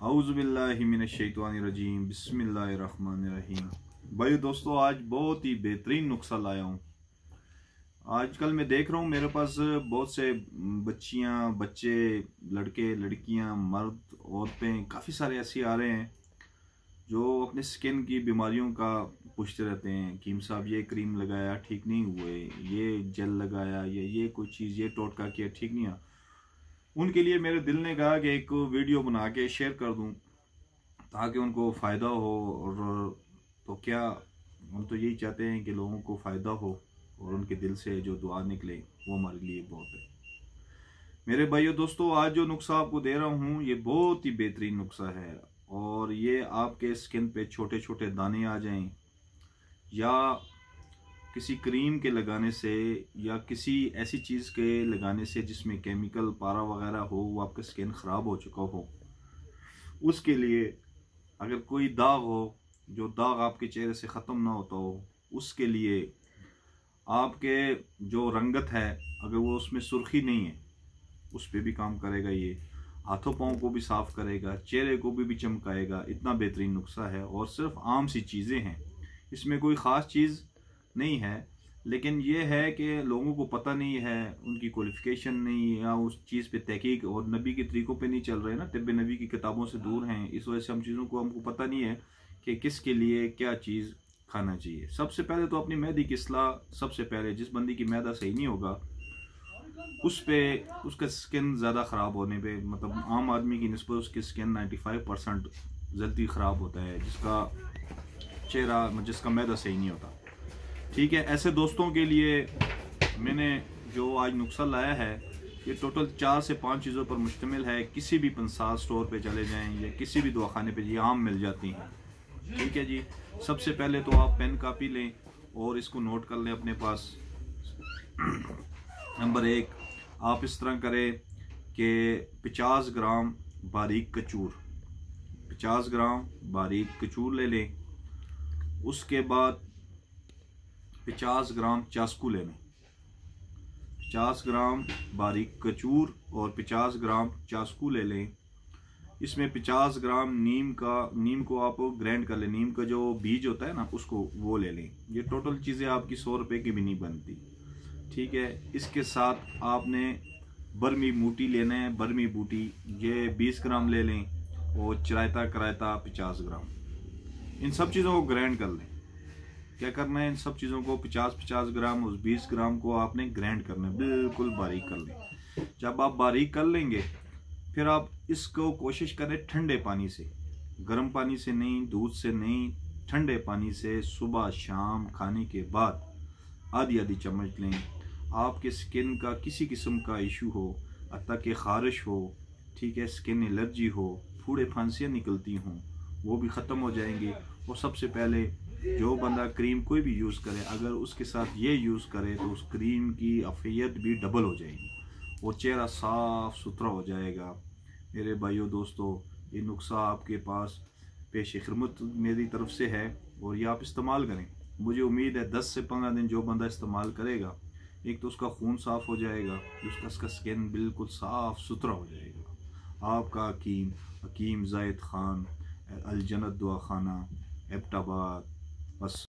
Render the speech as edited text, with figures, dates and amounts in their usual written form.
औज़ुबिल्लाहि मिनश्शैतानिर्रजीम बिस्मिल्लाहिर्रहमानिर्रहीम। भाई दोस्तों, आज बहुत ही बेहतरीन नुस्खा लाया हूँ। आजकल मैं देख रहा हूँ मेरे पास बहुत से बच्चियाँ, बच्चे, लड़के, लड़कियाँ, मर्द, औरतें काफ़ी सारे ऐसे आ रहे हैं जो अपने स्किन की बीमारियों का पूछते रहते हैं। कीम साहब ये क्रीम लगाया ठीक नहीं हुए, ये जेल लगाया, ये कोई चीज़, ये टोटका किया ठीक नहीं हुआ। उनके लिए मेरे दिल ने कहा कि एक वीडियो बना के शेयर कर दूं ताकि उनको फ़ायदा हो। और तो क्या, हम तो यही चाहते हैं कि लोगों को फ़ायदा हो और उनके दिल से जो दुआ निकले वो हमारे लिए बहुत है। मेरे भाइयों दोस्तों, आज जो नुस्खा आपको दे रहा हूँ ये बहुत ही बेहतरीन नुस्खा है। और ये आपके स्किन पे छोटे छोटे दाने आ जाएं या किसी क्रीम के लगाने से या किसी ऐसी चीज़ के लगाने से जिसमें केमिकल पारा वगैरह हो, वो आपका स्किन ख़राब हो चुका हो, उसके लिए अगर कोई दाग हो, जो दाग आपके चेहरे से ख़त्म ना होता हो, उसके लिए आपके जो रंगत है अगर वो उसमें सुर्खी नहीं है, उस पर भी काम करेगा। ये हाथों पाँव को भी साफ़ करेगा, चेहरे को भी चमकाएगा। इतना बेहतरीन नुस्खा है और सिर्फ आम सी चीज़ें हैं, इसमें कोई ख़ास चीज़ नहीं है। लेकिन ये है कि लोगों को पता नहीं है, उनकी क्वालिफिकेशन नहीं, या उस चीज़ पे तहकीक और नबी के तरीक़ों पे नहीं चल रहे ना, तिब्ब नबी की किताबों से दूर हैं। इस वजह से हम चीज़ों को हमको पता नहीं है कि किसके लिए क्या चीज़ खाना चाहिए। सबसे पहले तो अपनी मैदे की इस्लाह, सबसे पहले जिस बंदी की मैदा सही नहीं होगा उस पे उसका स्किन ज़्यादा ख़राब होने पे, मतलब आम आदमी की निस्बत उसकी स्किन 95% जल्दी ख़राब होता है, जिसका चेहरा, जिसका मैदा सही नहीं होता। ठीक है, ऐसे दोस्तों के लिए मैंने जो आज नुस्खा लाया है ये टोटल 4 से 5 चीज़ों पर मुश्तमिल है। किसी भी पंसार स्टोर पे चले जाएं या किसी भी दवाखाने पे ये आम मिल जाती हैं। ठीक है जी, सबसे पहले तो आप पेन कापी लें और इसको नोट कर लें अपने पास। नंबर 1, आप इस तरह करें कि 50 ग्राम बारीक कचूर, 50 ग्राम बारीक कचूर ले लें। उसके बाद 50 ग्राम चास्कू ले लें। 50 ग्राम बारीक कचूर और 50 ग्राम चास्कू ले लें। इसमें 50 ग्राम नीम को आप ग्राइंड कर लें। नीम का जो बीज होता है ना, उसको वो ले लें। ये टोटल चीज़ें आपकी 100 रुपये की भी नहीं बनती। ठीक है, इसके साथ आपने बरमी बूटी लेना है। बरमी बूटी ये 20 ग्राम ले लें और चरायता करायता 50 ग्राम। इन सब चीज़ों को ग्राइंड कर लें। क्या करना है, इन सब चीज़ों को 50-50 ग्राम उस 20 ग्राम को आपने ग्राइंड करना है, बिल्कुल बारीक कर लें। जब आप बारीक कर लेंगे फिर आप इसको कोशिश करें ठंडे पानी से, गर्म पानी से नहीं, दूध से नहीं, ठंडे पानी से सुबह शाम खाने के बाद आधी आधी चम्मच लें। आपके स्किन का किसी किस्म का इशू हो, हत्ता कि खारिश हो, ठीक है, स्किन एलर्जी हो, फूड़े फांसियाँ निकलती हों, वो भी ख़त्म हो जाएंगे। और सबसे पहले जो बंदा क्रीम कोई भी यूज़ करे, अगर उसके साथ ये यूज़ करे तो उस क्रीम की अफियत भी डबल हो जाएगी और चेहरा साफ सुथरा हो जाएगा। मेरे भाइयों दोस्तों, ये नुस्खा आपके पास पेश खिदमत मेरी तरफ से है और ये आप इस्तेमाल करें। मुझे उम्मीद है 10 से 15 दिन जो बंदा इस्तेमाल करेगा, एक तो उसका खून साफ़ हो जाएगा, उसका स्किन बिल्कुल साफ़ सुथरा हो जाएगा। आपका हकीम ज़ाहिद ख़ान, अल जन्नत दुआ खाना, एबटाबाद। बस।